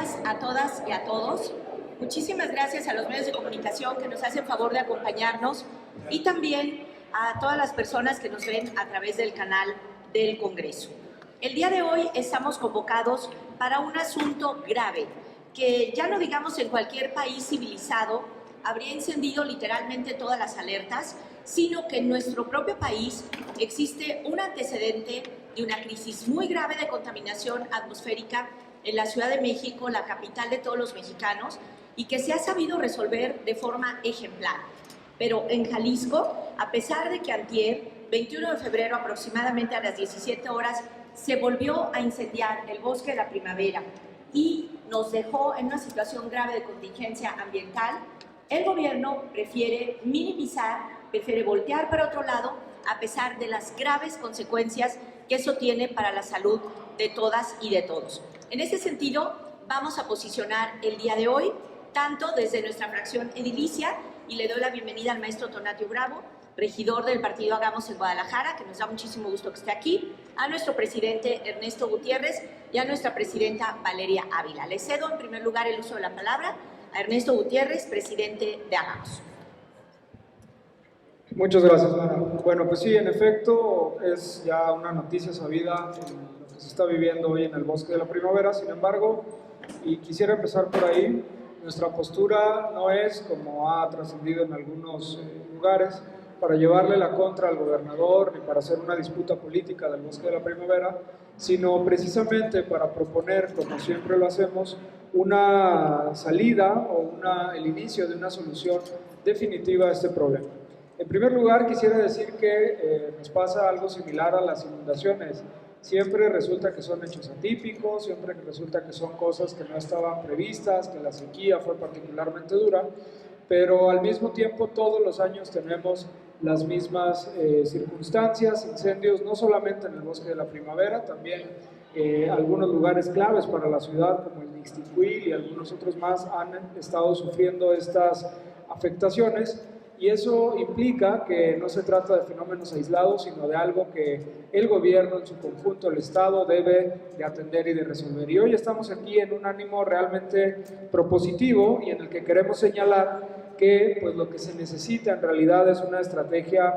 días a todas y a todos. Muchísimas gracias a los medios de comunicación que nos hacen favor de acompañarnos y también a todas las personas que nos ven a través del canal del Congreso. El día de hoy estamos convocados para un asunto grave que, ya no digamos en cualquier país civilizado, habría encendido literalmente todas las alertas, sino que en nuestro propio país existe un antecedente de una crisis muy grave de contaminación atmosférica en la Ciudad de México, la capital de todos los mexicanos, y que se ha sabido resolver de forma ejemplar. Pero en Jalisco, a pesar de que antier, 21 de febrero aproximadamente a las 17 horas, se volvió a incendiar el Bosque de la Primavera y nos dejó en una situación grave de contingencia ambiental, el gobierno prefiere minimizar, prefiere voltear para otro lado, a pesar de las graves consecuencias que eso tiene para la salud de todas y de todos. En ese sentido, vamos a posicionar el día de hoy, tanto desde nuestra fracción edilicia, y le doy la bienvenida al maestro Tonatio Bravo, regidor del partido Hagamos en Guadalajara, que nos da muchísimo gusto que esté aquí, a nuestro presidente Ernesto Gutiérrez y a nuestra presidenta Valeria Ávila. Le cedo en primer lugar el uso de la palabra a Ernesto Gutiérrez, presidente de Hagamos. Muchas gracias, Lara. Bueno, pues sí, en efecto, es ya una noticia sabida en lo que se está viviendo hoy en el Bosque de la Primavera. Sin embargo, y quisiera empezar por ahí, nuestra postura no es, como ha trascendido en algunos lugares, para llevarle la contra al gobernador ni para hacer una disputa política del Bosque de la Primavera, sino precisamente para proponer, como siempre lo hacemos, una salida o el inicio de una solución definitiva a este problema. En primer lugar, quisiera decir que nos pasa algo similar a las inundaciones. Siempre resulta que son hechos atípicos, siempre resulta que son cosas que no estaban previstas, que la sequía fue particularmente dura, pero al mismo tiempo todos los años tenemos las mismas circunstancias, incendios, no solamente en el Bosque de la Primavera, también algunos lugares claves para la ciudad, como el Ixtiquil y algunos otros más, han estado sufriendo estas afectaciones. Y eso implica que no se trata de fenómenos aislados, sino de algo que el gobierno en su conjunto, el Estado, debe de atender y de resolver. Y hoy estamos aquí en un ánimo realmente propositivo y en el que queremos señalar que pues, lo que se necesita en realidad es una estrategia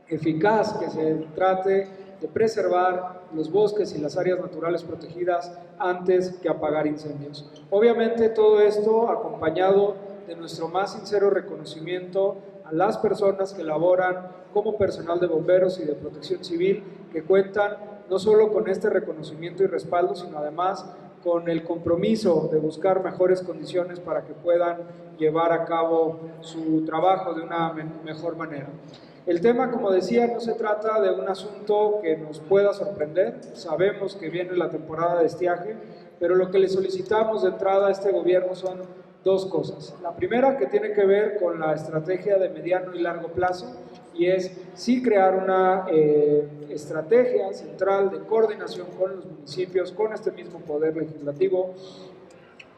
eficaz que se trate de preservar los bosques y las áreas naturales protegidas antes que apagar incendios. Obviamente todo esto acompañado de nuestro más sincero reconocimiento a las personas que laboran como personal de bomberos y de protección civil, que cuentan no solo con este reconocimiento y respaldo, sino además con el compromiso de buscar mejores condiciones para que puedan llevar a cabo su trabajo de una mejor manera. El tema, como decía, no se trata de un asunto que nos pueda sorprender. Sabemos que viene la temporada de estiaje, pero lo que le solicitamos de entrada a este gobierno son dos cosas. La primera, que tiene que ver con la estrategia de mediano y largo plazo, y es sí crear una estrategia central de coordinación con los municipios, con este mismo poder legislativo,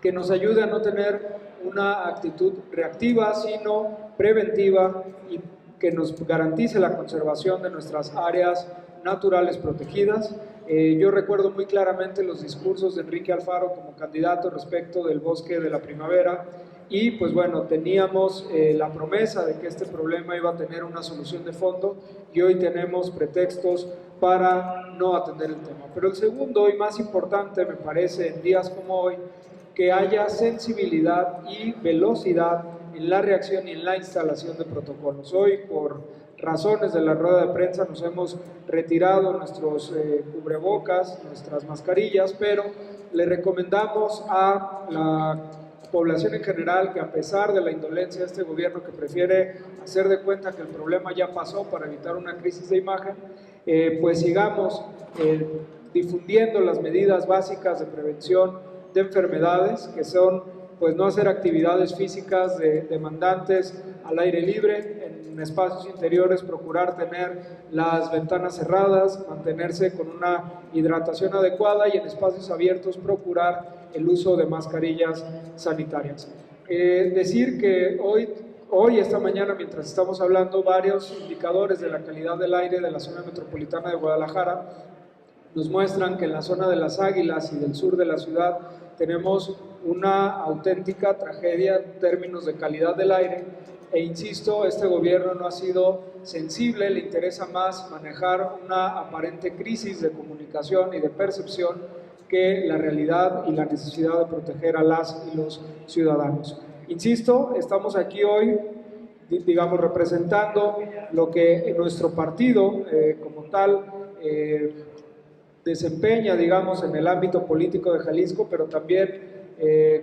que nos ayude a no tener una actitud reactiva, sino preventiva, y que nos garantice la conservación de nuestras áreas naturales protegidas. Yo recuerdo muy claramente los discursos de Enrique Alfaro como candidato respecto del Bosque de la Primavera y pues bueno, teníamos la promesa de que este problema iba a tener una solución de fondo y hoy tenemos pretextos para no atender el tema. Pero el segundo y más importante me parece en días como hoy, que haya sensibilidad y velocidad en la reacción y en la instalación de protocolos. Hoy, por razones de la rueda de prensa, nos hemos retirado nuestros cubrebocas, nuestras mascarillas, pero le recomendamos a la población en general que, a pesar de la indolencia de este gobierno que prefiere hacer de cuenta que el problema ya pasó para evitar una crisis de imagen, pues sigamos difundiendo las medidas básicas de prevención de enfermedades, que son pues no hacer actividades físicas demandantes al aire libre, en espacios interiores procurar tener las ventanas cerradas, mantenerse con una hidratación adecuada y en espacios abiertos procurar el uso de mascarillas sanitarias. Decir que hoy, esta mañana, mientras estamos hablando, varios indicadores de la calidad del aire de la zona metropolitana de Guadalajara nos muestran que en la zona de Las Águilas y del sur de la ciudad tenemos una auténtica tragedia en términos de calidad del aire, e insisto, este gobierno no ha sido sensible, le interesa más manejar una aparente crisis de comunicación y de percepción que la realidad y la necesidad de proteger a las y los ciudadanos. Insisto, estamos aquí hoy, digamos, representando lo que nuestro partido como tal desempeña, digamos, en el ámbito político de Jalisco, pero también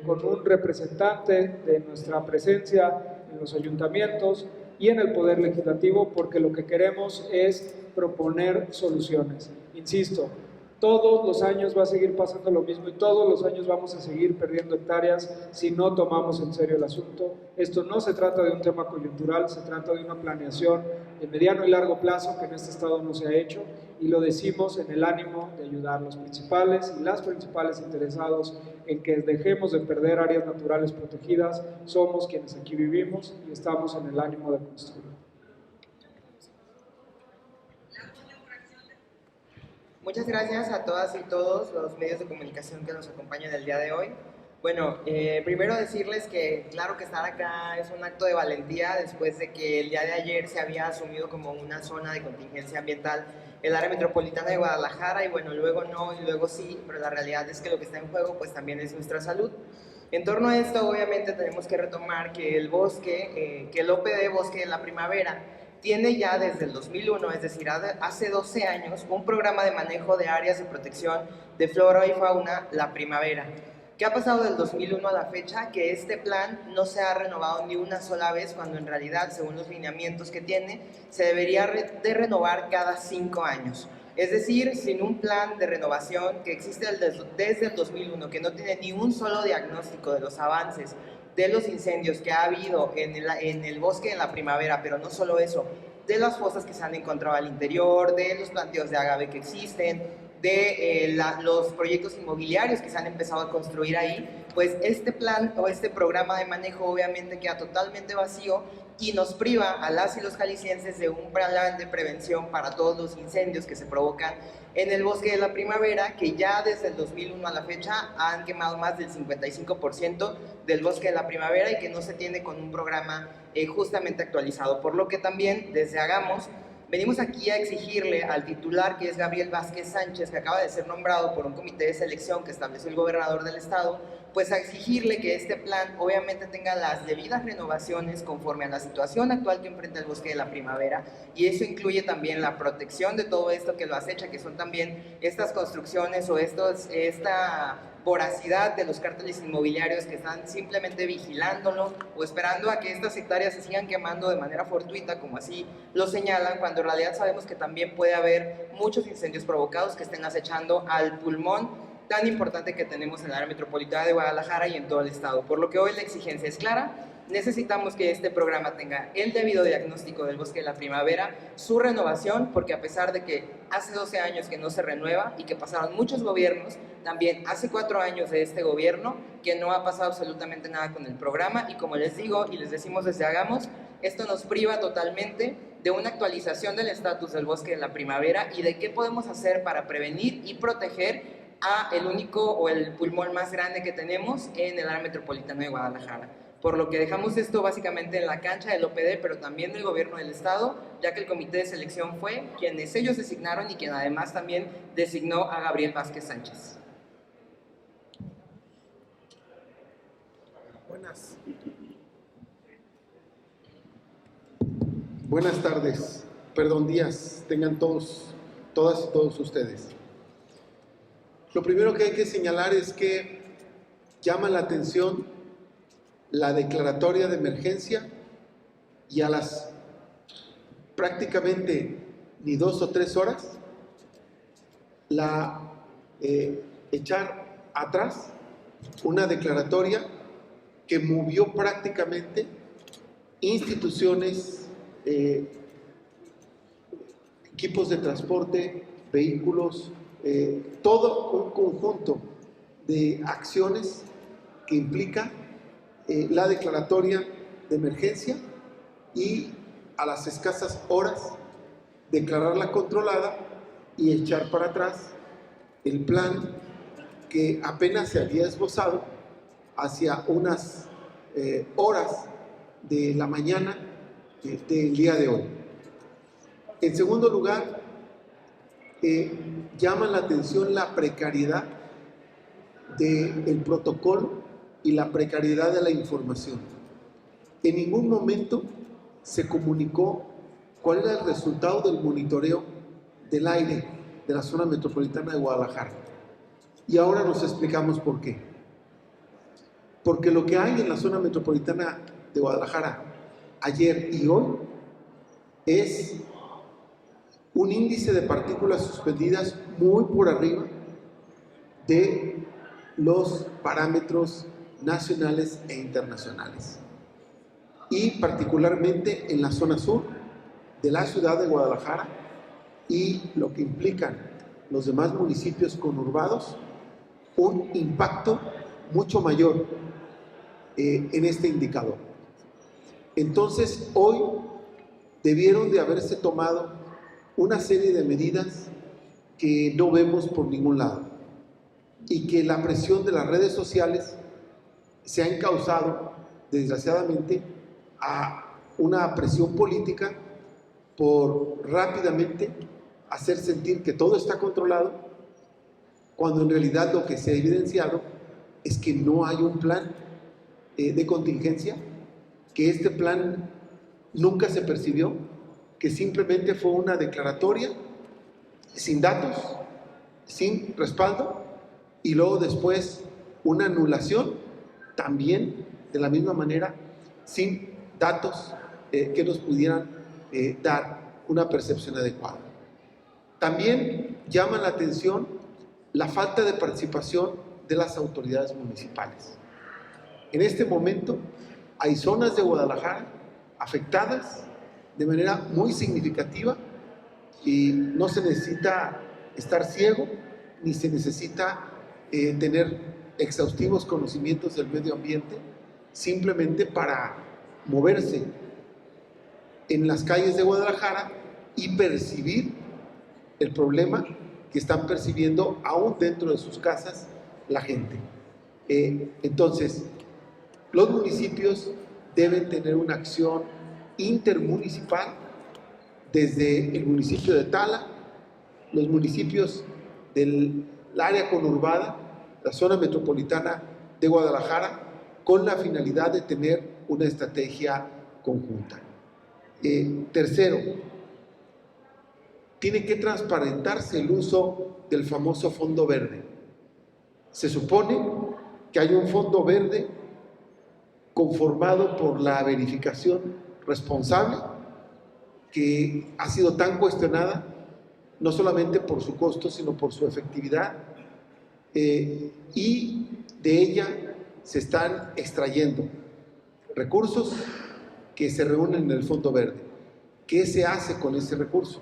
con un representante de nuestra presencia en los ayuntamientos y en el Poder Legislativo, porque lo que queremos es proponer soluciones. Insisto, todos los años va a seguir pasando lo mismo y todos los años vamos a seguir perdiendo hectáreas si no tomamos en serio el asunto. Esto no se trata de un tema coyuntural, se trata de una planeación de mediano y largo plazo que en este estado no se ha hecho, y lo decimos en el ánimo de ayudar a los principales y las principales interesados en que dejemos de perder áreas naturales protegidas. Somos quienes aquí vivimos y estamos en el ánimo de construir. Muchas gracias a todas y todos los medios de comunicación que nos acompañan el día de hoy. Bueno, primero decirles que claro que estar acá es un acto de valentía después de que el día de ayer se había asumido como una zona de contingencia ambiental el área metropolitana de Guadalajara, y bueno, luego no y luego sí, pero la realidad es que lo que está en juego pues también es nuestra salud. En torno a esto, obviamente tenemos que retomar que el bosque, que el OPD Bosque de la Primavera tiene ya desde el 2001, es decir, hace 12 años, un programa de manejo de áreas de protección de flora y fauna, la primavera. ¿Qué ha pasado del 2001 a la fecha? Que este plan no se ha renovado ni una sola vez, cuando en realidad, según los lineamientos que tiene, se debería de renovar cada 5 años. Es decir, sin un plan de renovación que existe desde el 2001, que no tiene ni un solo diagnóstico de los avances de los incendios que ha habido en el bosque de la primavera, pero no solo eso, de las fosas que se han encontrado al interior, de los plantíos de agave que existen, de los proyectos inmobiliarios que se han empezado a construir ahí, pues este plan o este programa de manejo obviamente queda totalmente vacío y nos priva a las y los jaliscienses de un plan de prevención para todos los incendios que se provocan en el bosque de la primavera, que ya desde el 2001 a la fecha han quemado más del 55% del bosque de la primavera y que no se tiene con un programa justamente actualizado, por lo que también desde Hagamos venimos aquí a exigirle al titular, que es Gabriel Vázquez Sánchez, que acaba de ser nombrado por un comité de selección que estableció el gobernador del estado, pues a exigirle que este plan obviamente tenga las debidas renovaciones conforme a la situación actual que enfrenta el bosque de la primavera, y eso incluye también la protección de todo esto que lo acecha, que son también estas construcciones o esta voracidad de los cárteles inmobiliarios que están simplemente vigilándolo o esperando a que estas hectáreas se sigan quemando de manera fortuita, como así lo señalan, cuando en realidad sabemos que también puede haber muchos incendios provocados que estén acechando al pulmón tan importante que tenemos en el área metropolitana de Guadalajara y en todo el estado. Por lo que hoy la exigencia es clara: necesitamos que este programa tenga el debido diagnóstico del bosque de la primavera, su renovación, porque a pesar de que hace 12 años que no se renueva y que pasaron muchos gobiernos, también hace 4 años de este gobierno que no ha pasado absolutamente nada con el programa, y como les digo y les decimos desde Hagamos, esto nos priva totalmente de una actualización del estatus del bosque de la primavera y de qué podemos hacer para prevenir y proteger a el único o el pulmón más grande que tenemos en el área metropolitana de Guadalajara. Por lo que dejamos esto básicamente en la cancha del OPD, pero también del gobierno del estado, ya que el comité de selección fue quienes ellos designaron y quien además también designó a Gabriel Vázquez Sánchez. Buenas tardes, días, tengan todas y todos ustedes. Lo primero que hay que señalar es que llama la atención la declaratoria de emergencia y a las prácticamente ni 2 o 3 horas echar atrás una declaratoria que movió prácticamente instituciones, equipos de transporte, vehículos, todo un conjunto de acciones que implica la declaratoria de emergencia y a las escasas horas declararla controlada y echar para atrás el plan que apenas se había esbozado hacia unas horas de la mañana del día de hoy. En segundo lugar, llama la atención la precariedad del protocolo y la precariedad de la información. En ningún momento se comunicó cuál era el resultado del monitoreo del aire de la zona metropolitana de Guadalajara. Y ahora nos explicamos por qué. Porque lo que hay en la zona metropolitana de Guadalajara ayer y hoy es un índice de partículas suspendidas muy por arriba de los parámetros nacionales e internacionales. Y particularmente en la zona sur de la ciudad de Guadalajara y lo que implican los demás municipios conurbados, un impacto mucho mayor en este indicador. Entonces, hoy debieron de haberse tomado una serie de medidas que no vemos por ningún lado y que la presión de las redes sociales se ha encauzado, desgraciadamente, a una presión política por rápidamente hacer sentir que todo está controlado, cuando en realidad lo que se ha evidenciado es que no hay un plan de contingencia, que este plan nunca se percibió, que simplemente fue una declaratoria sin datos, sin respaldo, y luego después una anulación también de la misma manera, sin datos que nos pudieran dar una percepción adecuada. También llama la atención la falta de participación de las autoridades municipales. En este momento hay zonas de Guadalajara afectadas de manera muy significativa y no se necesita estar ciego ni se necesita tener exhaustivos conocimientos del medio ambiente simplemente para moverse en las calles de Guadalajara y percibir el problema que están percibiendo aún dentro de sus casas la gente. Entonces, los municipios deben tener una acción intermunicipal desde el municipio de Tala, los municipios del área conurbada, la zona metropolitana de Guadalajara, con la finalidad de tener una estrategia conjunta. Tercero, tiene que transparentarse el uso del famoso fondo verde. Se supone que hay un fondo verde conformado por la verificación responsable, que ha sido tan cuestionada, no solamente por su costo, sino por su efectividad, y de ella se están extrayendo recursos que se reúnen en el fondo verde. ¿Qué se hace con ese recurso?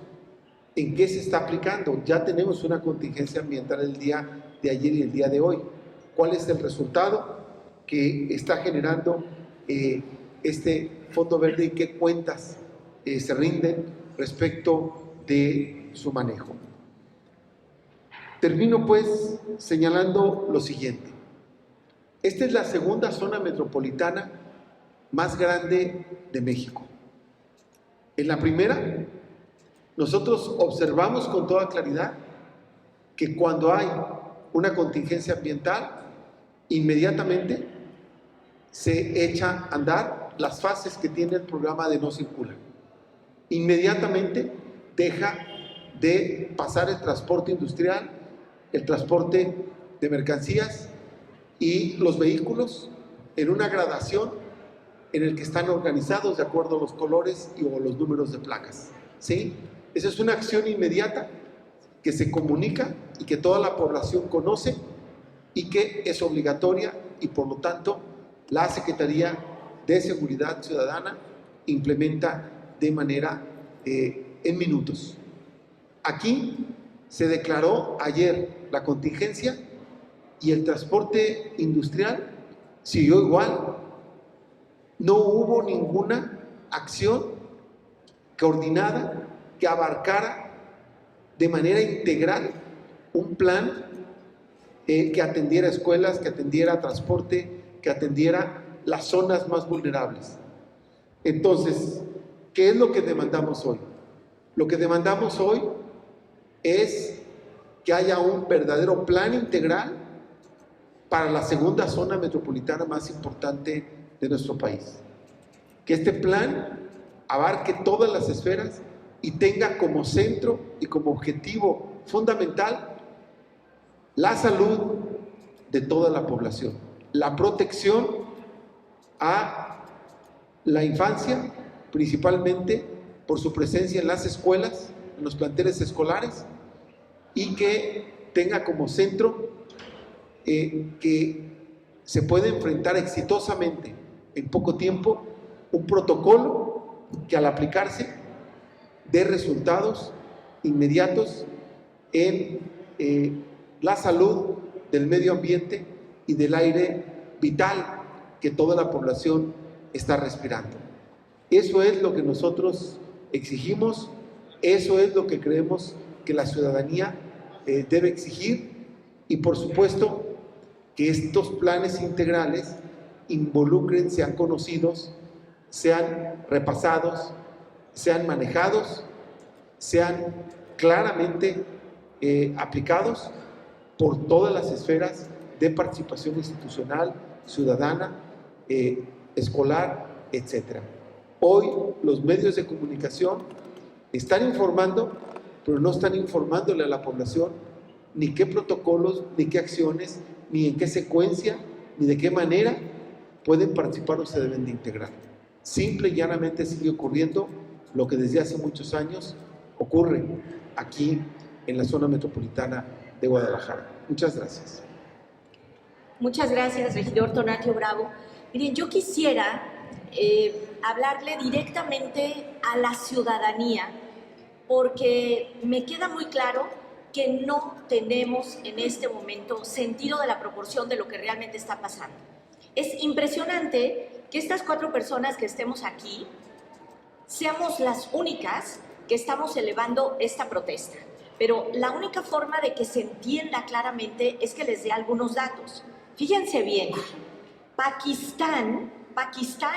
¿En qué se está aplicando? Ya tenemos una contingencia ambiental el día de ayer y el día de hoy. ¿Cuál es el resultado que está generando este fondo verde y qué cuentas se rinden respecto de su manejo? Termino pues señalando lo siguiente. Esta es la segunda zona metropolitana más grande de México. En la primera, nosotros observamos con toda claridad que cuando hay una contingencia ambiental, inmediatamente se echa a andar las fases que tiene el programa de no circula. Inmediatamente deja de pasar el transporte industrial, el transporte de mercancías y los vehículos en una gradación en el que están organizados de acuerdo a los colores o los números de placas. ¿Sí? Esa es una acción inmediata que se comunica y que toda la población conoce y que es obligatoria y por lo tanto la Secretaría de Seguridad Ciudadana implementa de manera en minutos. Aquí se declaró ayer la contingencia y el transporte industrial siguió igual. No hubo ninguna acción coordinada que abarcara de manera integral un plan que atendiera escuelas, que atendiera transporte, que atendiera las zonas más vulnerables. Entonces, ¿qué es lo que demandamos hoy? Lo que demandamos hoy es que haya un verdadero plan integral para la segunda zona metropolitana más importante de nuestro país. Que este plan abarque todas las esferas y tenga como centro y como objetivo fundamental la salud de toda la población, la protección a la infancia, principalmente por su presencia en las escuelas, en los planteles escolares, y que tenga como centro que se puede enfrentar exitosamente en poco tiempo un protocolo que al aplicarse dé resultados inmediatos en la salud del medio ambiente y del aire vital que toda la población está respirando. Eso es lo que nosotros exigimos, eso es lo que creemos que la ciudadanía debe exigir, y por supuesto que estos planes integrales involucren, sean conocidos, sean repasados, sean manejados, sean claramente aplicados por todas las esferas de participación institucional, ciudadana, escolar, etc. Hoy los medios de comunicación están informando, pero no están informándole a la población ni qué protocolos, ni qué acciones, ni en qué secuencia, ni de qué manera pueden participar o se deben de integrar. Simple y llanamente sigue ocurriendo lo que desde hace muchos años ocurre aquí en la zona metropolitana de Guadalajara. Muchas gracias. Muchas gracias, regidor Tonatio Bravo. Miren, yo quisiera hablarle directamente a la ciudadanía, porque me queda muy claro que no tenemos en este momento sentido de la proporción de lo que realmente está pasando. Es impresionante que estas 4 personas que estemos aquí seamos las únicas que estamos elevando esta protesta. Pero la única forma de que se entienda claramente es que les dé algunos datos. Fíjense bien, Pakistán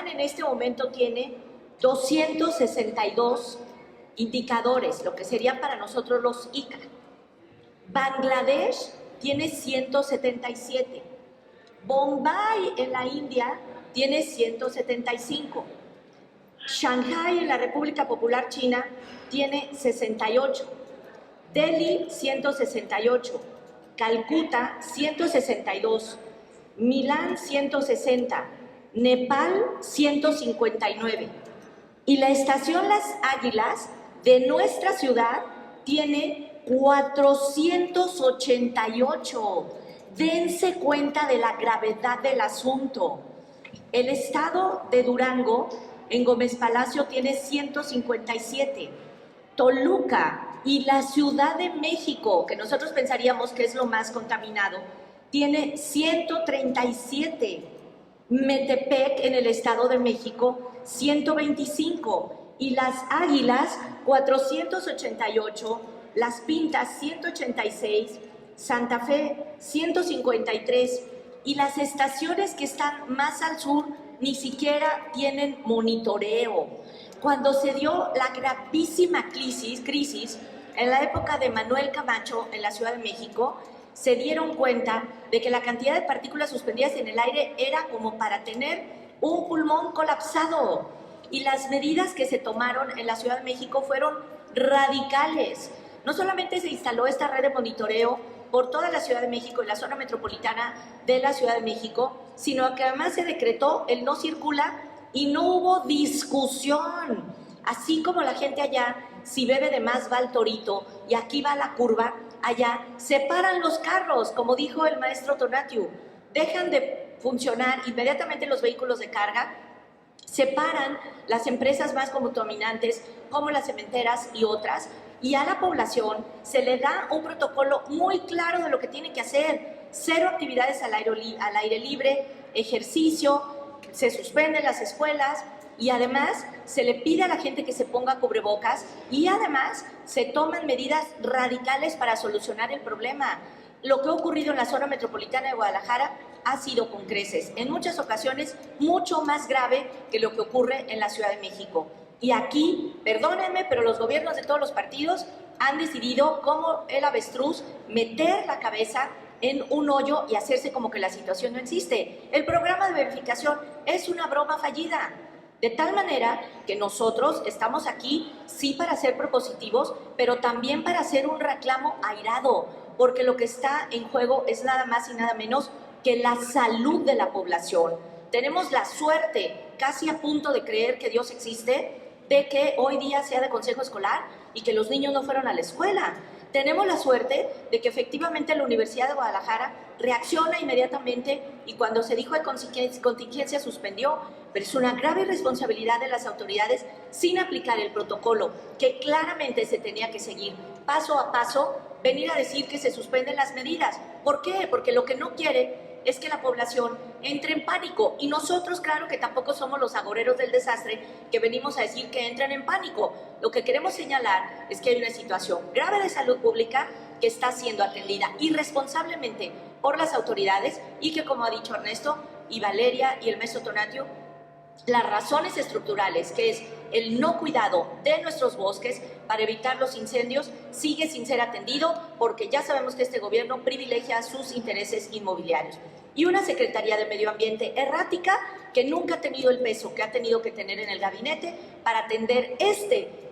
en este momento tiene 262 indicadores, lo que serían para nosotros los ICA. Bangladesh tiene 177. Bombay en la India tiene 175. Shanghái en la República Popular China tiene 68. Delhi 168. Calcuta 162. Milán 160. Nepal 159. Y la estación Las Águilas de nuestra ciudad tiene 488. Dense cuenta de la gravedad del asunto. El estado de Durango, en Gómez Palacio, tiene 157. Toluca y la Ciudad de México, que nosotros pensaríamos que es lo más contaminado, tiene 137. Metepec, en el Estado de México, 125. Y Las Águilas, 488. Las Pintas, 186. Santa Fe, 153. Y las estaciones que están más al sur ni siquiera tienen monitoreo. Cuando se dio la gravísima crisis en la época de Manuel Camacho en la Ciudad de México, se dieron cuenta de que la cantidad de partículas suspendidas en el aire era como para tener un pulmón colapsado. Y las medidas que se tomaron en la Ciudad de México fueron radicales. No solamente se instaló esta red de monitoreo por toda la Ciudad de México y la zona metropolitana de la Ciudad de México, sino que además se decretó el no circula y no hubo discusión. Así como la gente allá, si bebe de más va al torito y aquí va la curva, allá se paran los carros, como dijo el maestro Tonatiuh, dejan de funcionar inmediatamente los vehículos de carga, se paran las empresas más contaminantes como las cementeras y otras, y a la población se le da un protocolo muy claro de lo que tiene que hacer. 0 actividades al aire libre, ejercicio, se suspenden las escuelas y además se le pide a la gente que se ponga cubrebocas y además se toman medidas radicales para solucionar el problema. lo que ha ocurrido en la zona metropolitana de Guadalajara ha sido con creces, en muchas ocasiones mucho más grave que lo que ocurre en la Ciudad de México. Y aquí, perdónenme, pero los gobiernos de todos los partidos han decidido, como el avestruz, meter la cabeza en un hoyo y hacerse como que la situación no existe. El programa de verificación es una broma fallida, de tal manera que nosotros estamos aquí sí para ser propositivos, pero también para hacer un reclamo airado, porque lo que está en juego es nada más y nada menos que la salud de la población. Tenemos la suerte, casi a punto de creer que Dios existe, de que hoy día sea de consejo escolar y que los niños no fueron a la escuela. Tenemos la suerte de que efectivamente la Universidad de Guadalajara reacciona inmediatamente y cuando se dijo de contingencia suspendió, pero es una grave responsabilidad de las autoridades sin aplicar el protocolo que claramente se tenía que seguir paso a paso, venir a decir que se suspenden las medidas. ¿Por qué? Porque lo que no quiere es que la población entre en pánico y nosotros, claro que tampoco somos los agoreros del desastre que venimos a decir que entren en pánico. Lo que queremos señalar es que hay una situación grave de salud pública que está siendo atendida irresponsablemente por las autoridades y que, como ha dicho Ernesto y Valeria y el maestro Tonatio, las razones estructurales, que es el no cuidado de nuestros bosques para evitar los incendios, sigue sin ser atendido porque ya sabemos que este gobierno privilegia sus intereses inmobiliarios. Y una Secretaría de Medio Ambiente errática que nunca ha tenido el peso que ha tenido que tener en el gabinete para atender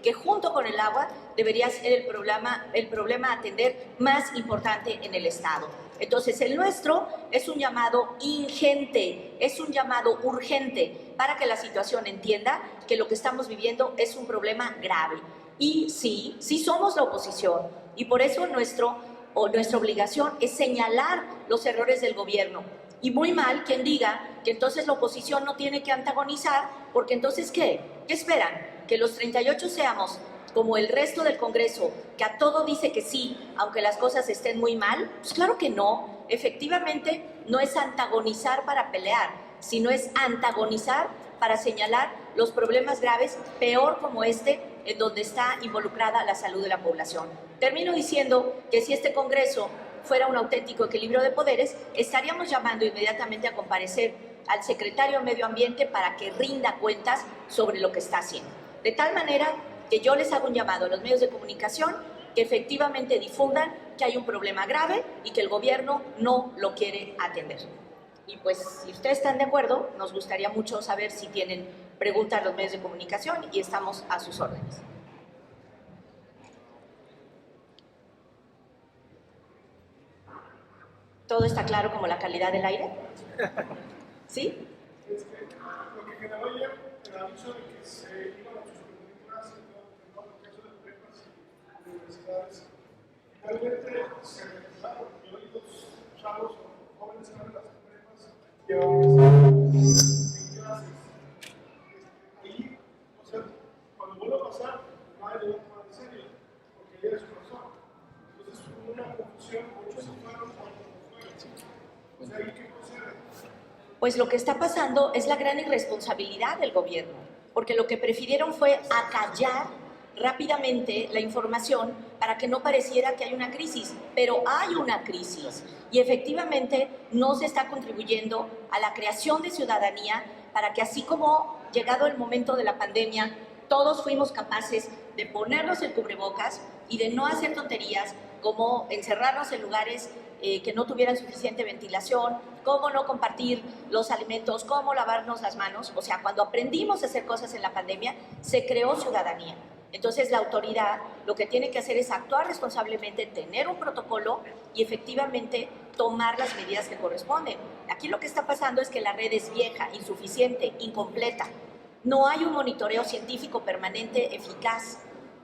que junto con el agua debería ser el problema a atender más importante en el Estado. Entonces, el nuestro es un llamado ingente, es un llamado urgente para que la situación entienda que lo que estamos viviendo es un problema grave. Y sí somos la oposición y por eso nuestra obligación es señalar los errores del gobierno. Y muy mal quien diga que entonces la oposición no tiene que antagonizar, porque entonces ¿qué? ¿Qué esperan? ¿Que los 38 seamos como el resto del Congreso, que a todo dice que sí, aunque las cosas estén muy mal? Pues claro que no. Efectivamente, no es antagonizar para pelear, sino es antagonizar para señalar los problemas graves, peor como en donde está involucrada la salud de la población. Termino diciendo que si este Congreso fuera un auténtico equilibrio de poderes, estaríamos llamando inmediatamente a comparecer al secretario de Medio Ambiente para que rinda cuentas sobre lo que está haciendo. De tal manera que yo les hago un llamado a los medios de comunicación que efectivamente difundan que hay un problema grave y que el gobierno no lo quiere atender. Y pues, si ustedes están de acuerdo, nos gustaría mucho saber si tienen preguntas a los medios de comunicación y estamos a sus órdenes. ¿Todo está claro como la calidad del aire? ¿Sí? Lo que generó ayer el aviso de que se iban a suspender clases en todo el caso de prepas y universidades. Realmente se realizaron, yo oí dos chavos o jóvenes que van a las prepas y a universidades en clases. Ahí, o sea, cuando vuelva a pasar, nadie lo va a tomar en serio, porque ya es su razón. Entonces hubo una confusión, muchos se fueron, otros no fueron. O sea, ¿ahí qué procede? Pues lo que está pasando es la gran irresponsabilidad del gobierno, porque lo que prefirieron fue acallar rápidamente la información para que no pareciera que hay una crisis, pero hay una crisis y efectivamente no se está contribuyendo a la creación de ciudadanía para que así como llegado el momento de la pandemia, todos fuimos capaces de ponernos el cubrebocas y de no hacer tonterías como encerrarnos en lugares que no tuvieran suficiente ventilación, cómo no compartir los alimentos, cómo lavarnos las manos. O sea, cuando aprendimos a hacer cosas en la pandemia, se creó ciudadanía. Entonces, la autoridad lo que tiene que hacer es actuar responsablemente, tener un protocolo y efectivamente tomar las medidas que corresponden. Aquí lo que está pasando es que la red es vieja, insuficiente, incompleta. No hay un monitoreo científico permanente eficaz.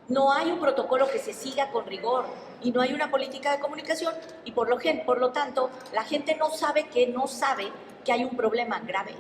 No hay un protocolo que se siga con rigor y no hay una política de comunicación y por lo tanto la gente no sabe que hay un problema grave.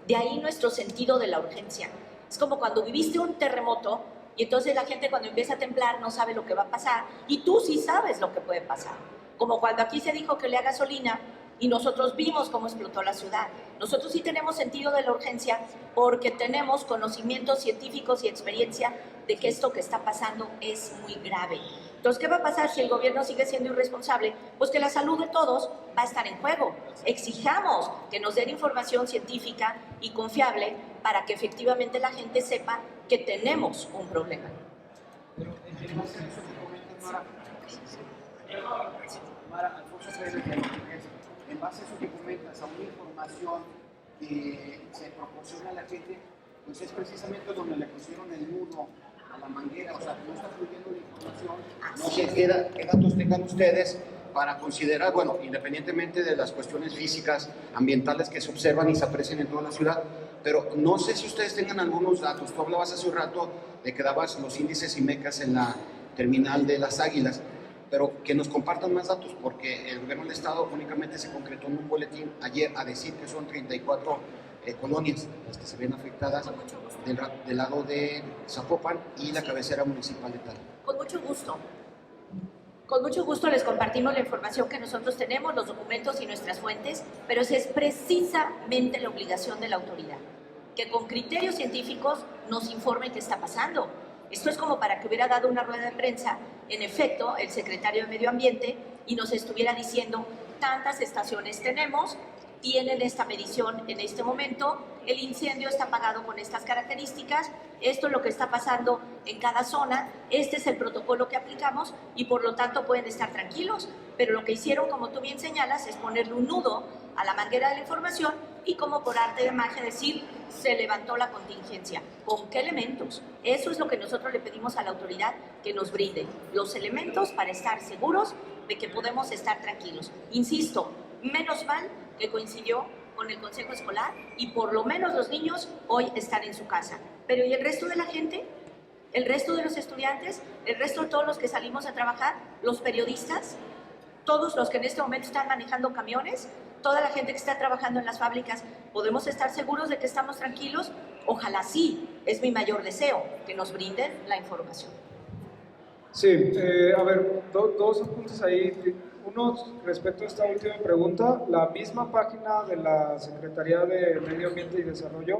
De ahí nuestro sentido de la urgencia. Es como cuando viviste un terremoto y entonces la gente cuando empieza a temblar no sabe lo que va a pasar y tú sí sabes lo que puede pasar. Como cuando aquí se dijo que olía a gasolina y nosotros vimos cómo explotó la ciudad. Nosotros sí tenemos sentido de la urgencia porque tenemos conocimientos científicos y experiencia de que esto que está pasando es muy grave. Entonces, ¿qué va a pasar si el gobierno sigue siendo irresponsable? Pues que la salud de todos va a estar en juego. Exijamos que nos den información científica y confiable para que efectivamente la gente sepa que tenemos un problema. Pero en base a eso que comentas, Mara, Alfonso Pérez de Albuquerque, en base a eso que comentas, a una información que se proporciona a la gente, pues es precisamente donde le pusieron el nudo a la manguera, o sea, no está fluyendo la información. No sé qué datos tengan ustedes para considerar, bueno, independientemente de las cuestiones físicas, ambientales que se observan y se aprecian en toda la ciudad, pero no sé si ustedes tengan algunos datos. Tú hablabas hace un rato de que dabas los índices IMECAS en la terminal de Las Águilas, pero que nos compartan más datos, porque el gobierno del estado únicamente se concretó en un boletín ayer a decir que son 34 colonias las que se ven afectadas del lado de Zapopan y la cabecera municipal de Tal. Con mucho gusto. Con mucho gusto les compartimos la información que nosotros tenemos, los documentos y nuestras fuentes, pero esa es precisamente la obligación de la autoridad, que con criterios científicos nos informe qué está pasando. Esto es como para que hubiera dado una rueda de prensa, en efecto, el secretario de Medio Ambiente y nos estuviera diciendo tantas estaciones tenemos, tienen esta medición en este momento, el incendio está apagado con estas características, esto es lo que está pasando en cada zona, este es el protocolo que aplicamos y por lo tanto pueden estar tranquilos, pero lo que hicieron, como tú bien señalas, es ponerle un nudo a la manguera de la información y como por arte de magia decir, se levantó la contingencia. ¿Con qué elementos? Eso es lo que nosotros le pedimos a la autoridad, que nos brinde los elementos para estar seguros de que podemos estar tranquilos. Insisto, menos mal que coincidió con el consejo escolar y por lo menos los niños hoy están en su casa. Pero ¿y el resto de la gente? ¿El resto de los estudiantes? ¿El resto de todos los que salimos a trabajar? ¿Los periodistas? ¿Todos los que en este momento están manejando camiones? ¿Toda la gente que está trabajando en las fábricas? ¿Podemos estar seguros de que estamos tranquilos? Ojalá sí, es mi mayor deseo, que nos brinden la información. Sí, a ver, dos apuntes ahí. Uno, respecto a esta última pregunta, la misma página de la Secretaría de Medio Ambiente y Desarrollo,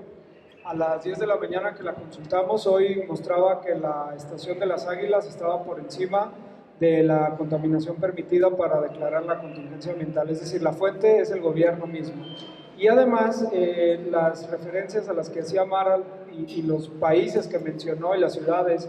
a las 10 de la mañana que la consultamos, hoy mostraba que la estación de Las Águilas estaba por encima de la contaminación permitida para declarar la contingencia ambiental, es decir, la fuente es el gobierno mismo. Y además, las referencias a las que hacía Mara y los países que mencionó y las ciudades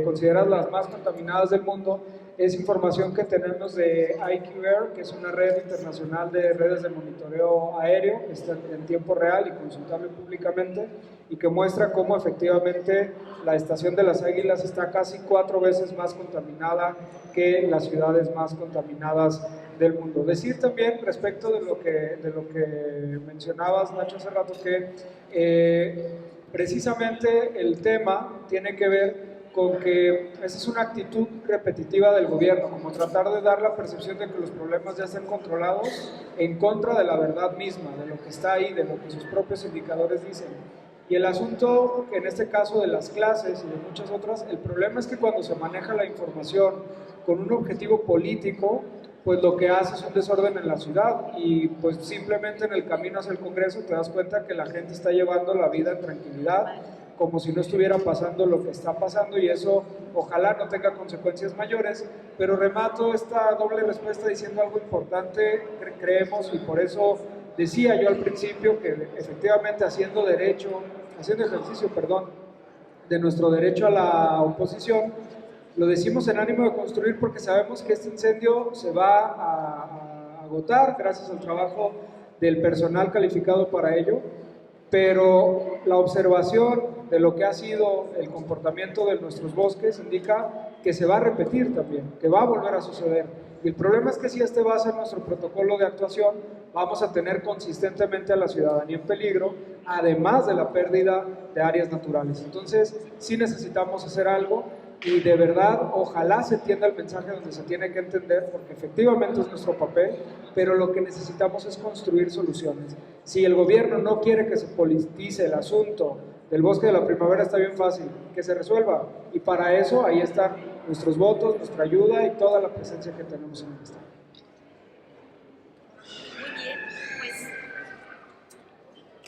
consideradas las más contaminadas del mundo, es información que tenemos de IQ Air, que es una red internacional de redes de monitoreo aéreo, que está en tiempo real y consultable públicamente, y que muestra cómo efectivamente la estación de Las Águilas está casi 4 veces más contaminada que las ciudades más contaminadas del mundo. Decir también respecto de lo que mencionabas, Nacho, hace rato, que precisamente el tema tiene que ver con que esa es una actitud repetitiva del gobierno, como tratar de dar la percepción de que los problemas ya están controlados en contra de la verdad misma, de lo que está ahí, de lo que sus propios indicadores dicen. Y el asunto, en este caso de las clases y de muchas otras, el problema es que cuando se maneja la información con un objetivo político, pues lo que hace es un desorden en la ciudad y pues simplemente en el camino hacia el Congreso te das cuenta que la gente está llevando la vida en tranquilidad, como si no estuviera pasando lo que está pasando, y eso ojalá no tenga consecuencias mayores. Pero remato esta doble respuesta diciendo algo importante, creemos, y por eso decía yo al principio que efectivamente haciendo ejercicio de nuestro derecho a la oposición, lo decimos en ánimo de construir porque sabemos que este incendio se va a agotar gracias al trabajo del personal calificado para ello, pero la observación de lo que ha sido el comportamiento de nuestros bosques indica que se va a repetir también, que va a volver a suceder. Y el problema es que si este va a ser nuestro protocolo de actuación, vamos a tener consistentemente a la ciudadanía en peligro, además de la pérdida de áreas naturales. Entonces, sí necesitamos hacer algo y de verdad, ojalá se entienda el mensaje donde se tiene que entender, porque efectivamente es nuestro papel, pero lo que necesitamos es construir soluciones. Si el gobierno no quiere que se politice el asunto del Bosque de la Primavera, está bien fácil, que se resuelva. Y para eso ahí están nuestros votos, nuestra ayuda y toda la presencia que tenemos en el Estado. Muy bien, pues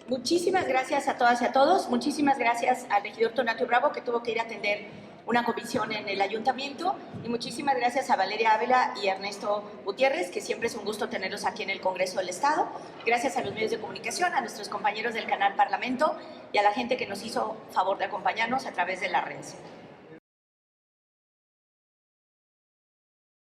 Muchísimas gracias a todas y a todos. Muchísimas gracias al regidor Tonatio Bravo, que tuvo que ir a atender una comisión en el ayuntamiento. Y muchísimas gracias a Valeria Ávila y Ernesto Gutiérrez, que siempre es un gusto tenerlos aquí en el Congreso del Estado. Gracias a los medios de comunicación, a nuestros compañeros del canal Parlamento y a la gente que nos hizo favor de acompañarnos a través de las redes.